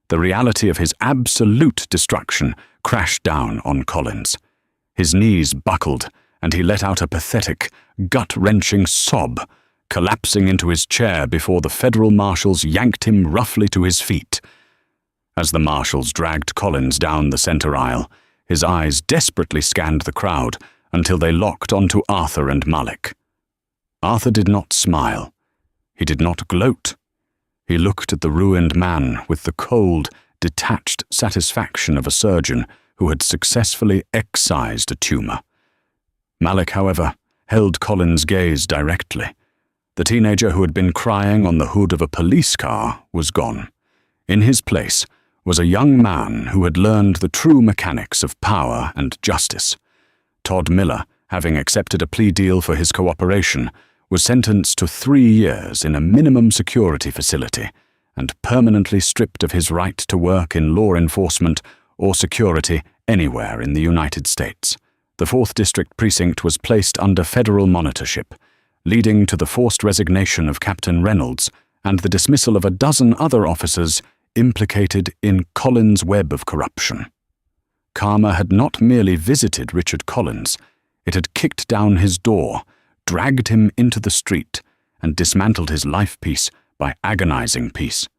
The reality of his absolute destruction crashed down on Collins. His knees buckled, and he let out a pathetic, gut-wrenching sob, collapsing into his chair before the federal marshals yanked him roughly to his feet. As the marshals dragged Collins down the center aisle, his eyes desperately scanned the crowd until they locked onto Arthur and Malik. Arthur did not smile. He did not gloat. He looked at the ruined man with the cold, detached satisfaction of a surgeon who had successfully excised a tumor. Malik, however, held Collins' gaze directly. The teenager who had been crying on the hood of a police car was gone. In his place was a young man who had learned the true mechanics of power and justice. Todd Miller, having accepted a plea deal for his cooperation, was sentenced to 3 years in a minimum security facility and permanently stripped of his right to work in law enforcement or security anywhere in the United States. The 4th District Precinct was placed under federal monitorship, leading to the forced resignation of Captain Reynolds and the dismissal of a dozen other officers implicated in Collins' web of corruption. Karma had not merely visited Richard Collins, it had kicked down his door, dragged him into the street, and dismantled his life piece by agonizing piece.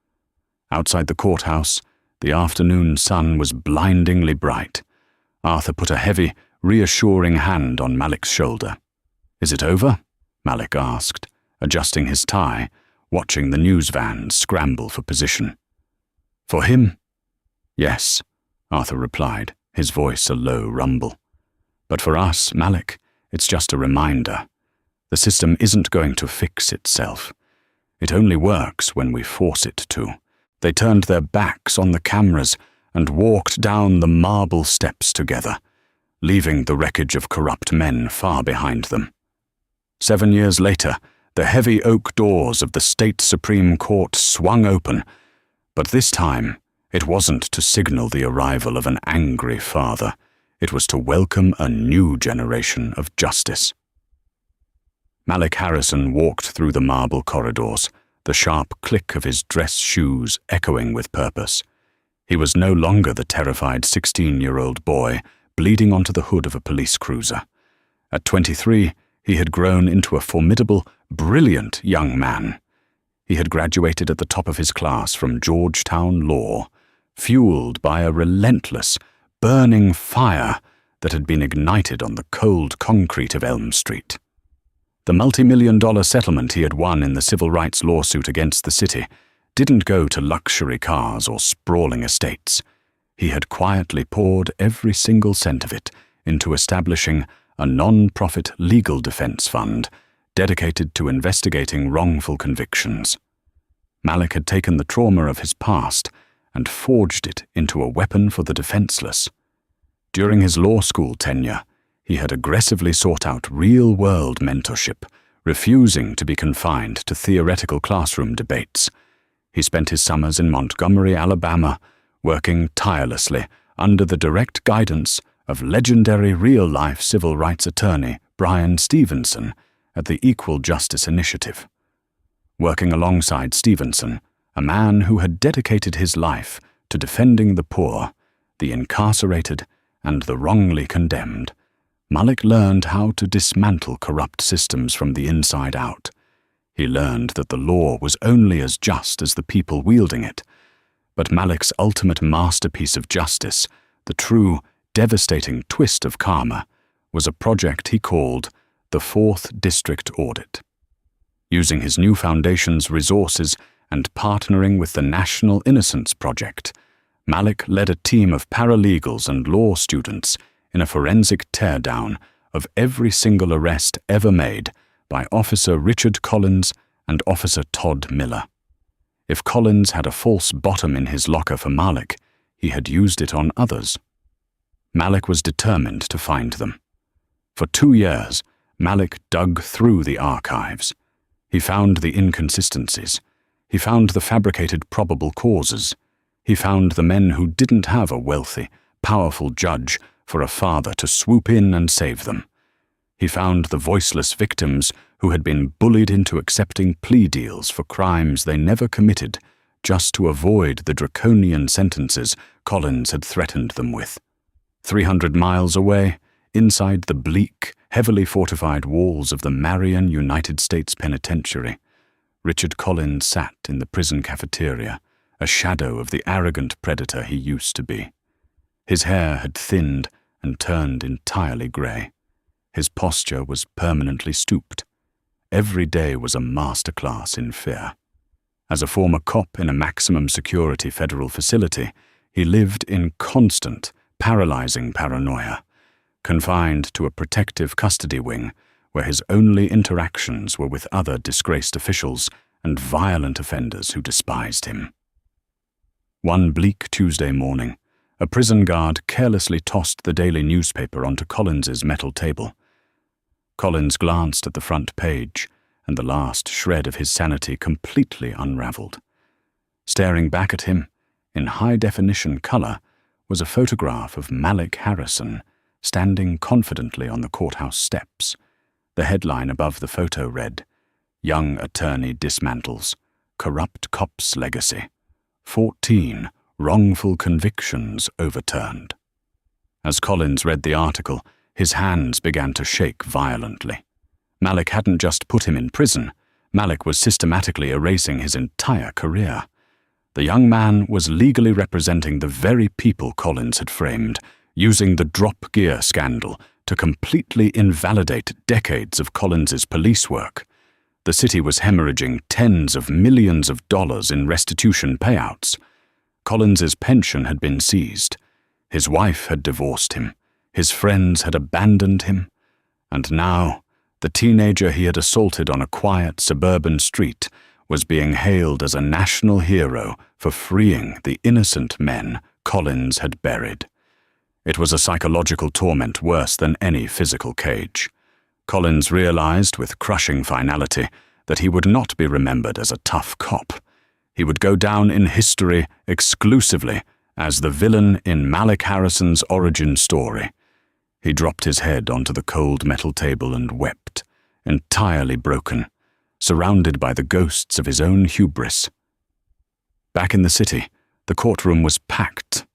Outside the courthouse, the afternoon sun was blindingly bright. Arthur put a heavy, reassuring hand on Malik's shoulder. "Is it over?" Malik asked, adjusting his tie, watching the news vans scramble for position. "For him?" "Yes," Arthur replied, his voice a low rumble. "But for us, Malik, it's just a reminder. The system isn't going to fix itself. It only works when we force it to." They turned their backs on the cameras and walked down the marble steps together, leaving the wreckage of corrupt men far behind them. 7 years later, the heavy oak doors of the state Supreme Court swung open, but this time it wasn't to signal the arrival of an angry father. It was to welcome a new generation of justice. Malik Harrison walked through the marble corridors, the sharp click of his dress shoes echoing with purpose. He was no longer the terrified 16-year-old boy bleeding onto the hood of a police cruiser. At 23, he had grown into a formidable, brilliant young man. He had graduated at the top of his class from Georgetown Law, fueled by a relentless, burning fire that had been ignited on the cold concrete of Elm Street. The multi-million-dollar settlement he had won in the civil rights lawsuit against the city didn't go to luxury cars or sprawling estates. He had quietly poured every single cent of it into establishing a non-profit legal defense fund dedicated to investigating wrongful convictions. Malik had taken the trauma of his past and forged it into a weapon for the defenseless. During his law school tenure, he had aggressively sought out real-world mentorship, refusing to be confined to theoretical classroom debates. He spent his summers in Montgomery, Alabama, working tirelessly under the direct guidance of legendary real-life civil rights attorney Brian Stevenson at the Equal Justice Initiative. Working alongside Stevenson, a man who had dedicated his life to defending the poor, the incarcerated, and the wrongly condemned, Malik learned how to dismantle corrupt systems from the inside out. He learned that the law was only as just as the people wielding it. But Malik's ultimate masterpiece of justice, the true, devastating twist of karma, was a project he called the 4th District Audit. Using his new foundation's resources and partnering with the National Innocence Project, Malik led a team of paralegals and law students in a forensic teardown of every single arrest ever made by Officer Richard Collins and Officer Todd Miller. If Collins had a false bottom in his locker for Malik, he had used it on others. Malik was determined to find them. For 2 years, Malik dug through the archives. He found the inconsistencies. He found the fabricated probable causes. He found the men who didn't have a wealthy, powerful judge for a father to swoop in and save them. He found the voiceless victims who had been bullied into accepting plea deals for crimes they never committed just to avoid the draconian sentences Collins had threatened them with. 300 miles away, inside the bleak, heavily fortified walls of the Marion United States Penitentiary, Richard Collins sat in the prison cafeteria, a shadow of the arrogant predator he used to be. His hair had thinned and turned entirely grey. His posture was permanently stooped. Every day was a masterclass in fear. As a former cop in a maximum security federal facility, he lived in constant, paralyzing paranoia, confined to a protective custody wing where his only interactions were with other disgraced officials and violent offenders who despised him. One bleak Tuesday morning, a prison guard carelessly tossed the daily newspaper onto Collins's metal table. Collins glanced at the front page, and the last shred of his sanity completely unraveled. Staring back at him, in high-definition color, was a photograph of Malik Harrison standing confidently on the courthouse steps. The headline above the photo read, "Young Attorney Dismantles, Corrupt Cop's Legacy, 14 Wrongful Convictions Overturned." As Collins read the article, his hands began to shake violently. Malik hadn't just put him in prison. Malik was systematically erasing his entire career. The young man was legally representing the very people Collins had framed, using the drop gear scandal to completely invalidate decades of Collins's police work. The city was hemorrhaging tens of millions of dollars in restitution payouts. Collins's pension had been seized. His wife had divorced him. His friends had abandoned him. And now, the teenager he had assaulted on a quiet suburban street was being hailed as a national hero for freeing the innocent men Collins had buried. It was a psychological torment worse than any physical cage. Collins realized with crushing finality that he would not be remembered as a tough cop. He would go down in history exclusively as the villain in Malik Harrison's origin story. He dropped his head onto the cold metal table and wept, entirely broken, surrounded by the ghosts of his own hubris. Back in the city, the courtroom was packed.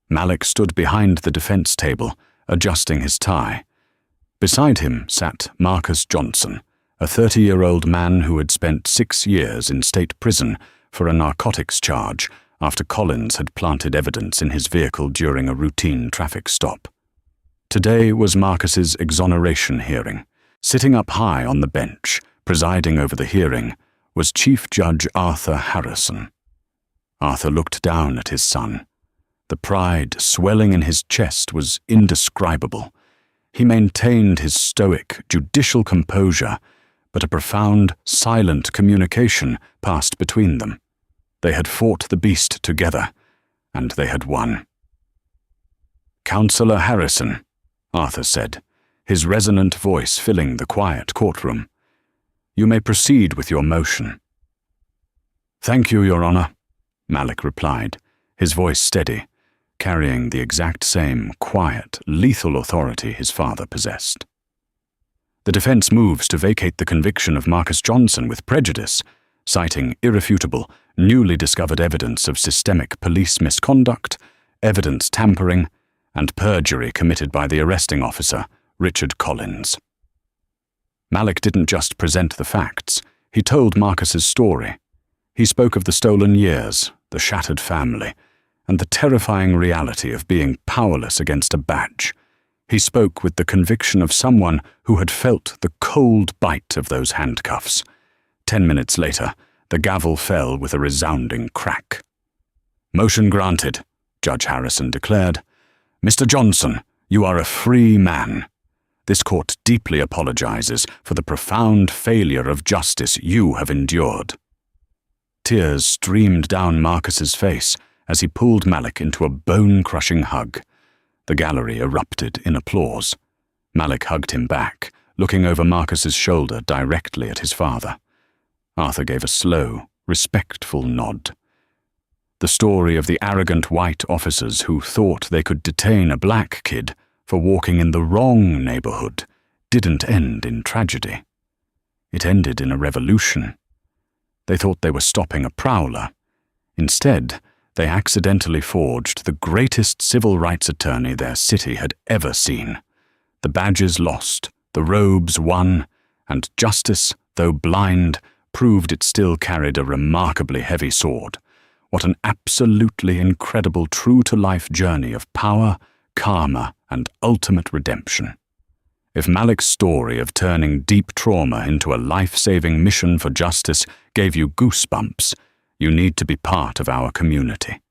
Malik stood behind the defense table, adjusting his tie. Beside him sat Marcus Johnson, a 30-year-old man who had spent 6 years in state prison for a narcotics charge after Collins had planted evidence in his vehicle during a routine traffic stop. Today was Marcus's exoneration hearing. Sitting up high on the bench, presiding over the hearing, was Chief Judge Arthur Harrison. Arthur looked down at his son. The pride swelling in his chest was indescribable. He maintained his stoic, judicial composure, but a profound, silent communication passed between them. They had fought the beast together, and they had won. "Counselor Harrison," Arthur said, his resonant voice filling the quiet courtroom, "you may proceed with your motion." "Thank you, Your Honor," Malik replied, his voice steady, carrying the exact same quiet, lethal authority his father possessed. The defense moves to vacate the conviction of Marcus Johnson with prejudice, citing irrefutable, newly discovered evidence of systemic police misconduct, evidence tampering, and perjury committed by the arresting officer, Richard Collins. Malik didn't just present the facts, he told Marcus's story. He spoke of the stolen years, the shattered family, and the terrifying reality of being powerless against a badge. He spoke with the conviction of someone who had felt the cold bite of those handcuffs. 10 minutes later, the gavel fell with a resounding crack. "Motion granted," Judge Harrison declared. "Mr. Johnson, you are a free man. This court deeply apologizes for the profound failure of justice you have endured." Tears streamed down Marcus's face as he pulled Malik into a bone-crushing hug. The gallery erupted in applause. Malik hugged him back, looking over Marcus's shoulder directly at his father. Arthur gave a slow, respectful nod. The story of the arrogant white officers who thought they could detain a black kid for walking in the wrong neighborhood didn't end in tragedy. It ended in a revolution. They thought they were stopping a prowler. Instead, they accidentally forged the greatest civil rights attorney their city had ever seen. The badges lost, the robes won, and justice, though blind, proved it still carried a remarkably heavy sword. What an absolutely incredible true-to-life journey of power, karma, and ultimate redemption. If Malik's story of turning deep trauma into a life-saving mission for justice gave you goosebumps, you need to be part of our community.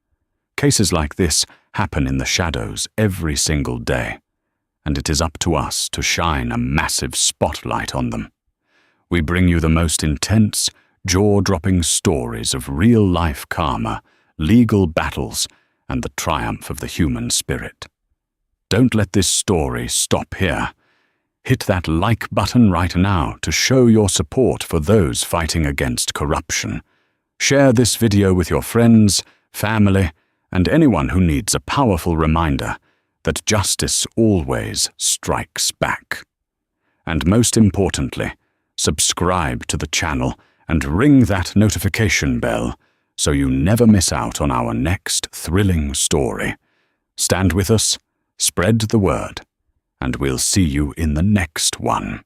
Cases like this happen in the shadows every single day, and it is up to us to shine a massive spotlight on them. We bring you the most intense, jaw-dropping stories of real-life karma, legal battles, and the triumph of the human spirit. Don't let this story stop here. Hit that like button right now to show your support for those fighting against corruption. Share this video with your friends, family, and anyone who needs a powerful reminder that justice always strikes back. And most importantly, subscribe to the channel and ring that notification bell so you never miss out on our next thrilling story. Stand with us, spread the word, and we'll see you in the next one.